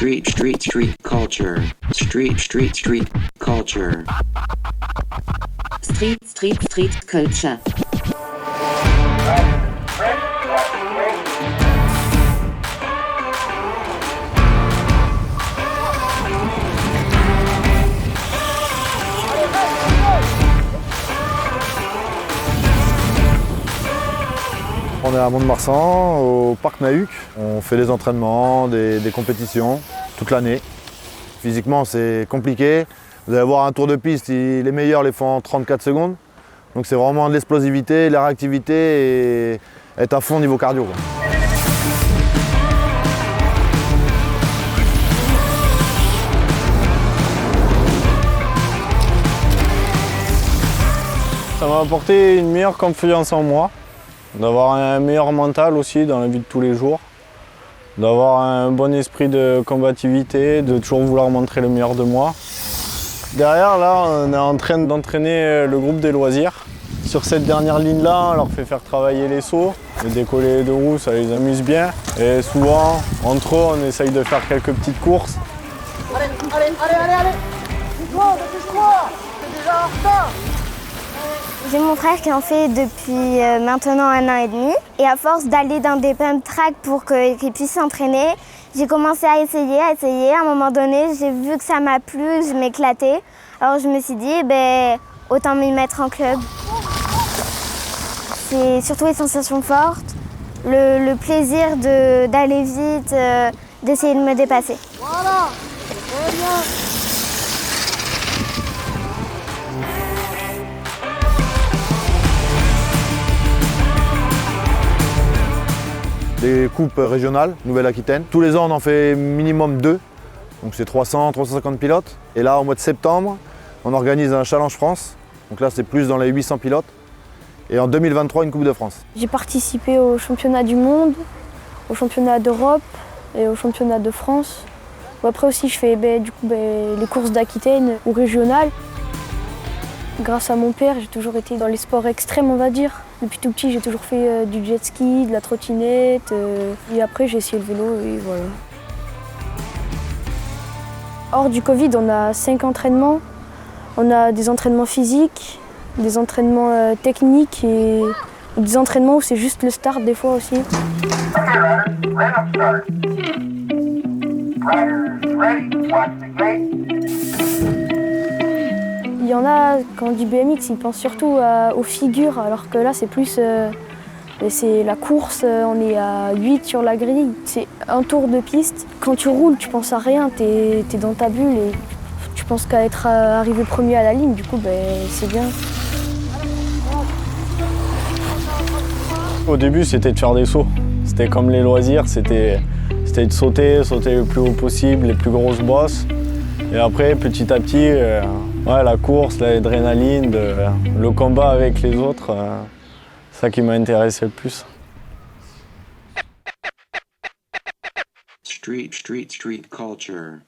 Street culture. Street culture. Street culture. On est à Mont-de-Marsan, au parc Nahuc. On fait des entraînements, des compétitions toute l'année. Physiquement, c'est compliqué. Vous allez voir un tour de piste, les meilleurs les font en 34 secondes. Donc c'est vraiment de l'explosivité, de la réactivité et être à fond au niveau cardio, quoi. Ça m'a apporté une meilleure confiance en moi, d'avoir un meilleur mental aussi dans la vie de tous les jours, d'avoir un bon esprit de combativité, de toujours vouloir montrer le meilleur de moi. Derrière, là, on est en train d'entraîner le groupe des loisirs. Sur cette dernière ligne-là, on leur fait faire travailler les sauts, les décollés de roues, ça les amuse bien. Et souvent, entre eux, on essaye de faire quelques petites courses. Allez, dépêche-toi, c'est déjà en retard. J'ai mon frère qui en fait depuis maintenant 1 an et demi. Et à force d'aller dans des pump tracks pour qu'il puisse s'entraîner, j'ai commencé à essayer. À un moment donné, j'ai vu que ça m'a plu, je m'éclatais. Alors je me suis dit, autant m'y mettre en club. C'est surtout les sensations fortes, le plaisir d'aller vite, d'essayer de me dépasser. Voilà, très bien. Des coupes régionales, Nouvelle-Aquitaine. Tous les ans, on en fait minimum 2. Donc c'est 300-350 pilotes. Et là, au mois de septembre, on organise un Challenge France. Donc là, c'est plus dans les 800 pilotes. Et en 2023, une Coupe de France. J'ai participé au championnat du monde, au championnat d'Europe et au championnat de France. Après aussi, je fais les courses d'Aquitaine ou régionales. Grâce à mon père, j'ai toujours été dans les sports extrêmes, on va dire. Depuis tout petit, j'ai toujours fait du jet ski, de la trottinette. Et après, j'ai essayé le vélo et voilà. Hors du Covid, on a 5 entraînements. On a des entraînements physiques, des entraînements techniques et des entraînements où c'est juste le start des fois aussi. Il y en a, quand on dit BMX, ils pensent surtout aux figures, alors que là, c'est plus c'est la course, on est à 8 sur la grille. C'est un tour de piste. Quand tu roules, tu penses à rien, t'es dans ta bulle et tu penses qu'à être arrivé premier à la ligne, du coup, c'est bien. Au début, c'était de faire des sauts. C'était comme les loisirs, c'était de sauter le plus haut possible, les plus grosses bosses. Et après, petit à petit, la course, l'adrénaline, le combat avec les autres, c'est ça qui m'a intéressé le plus. Street culture.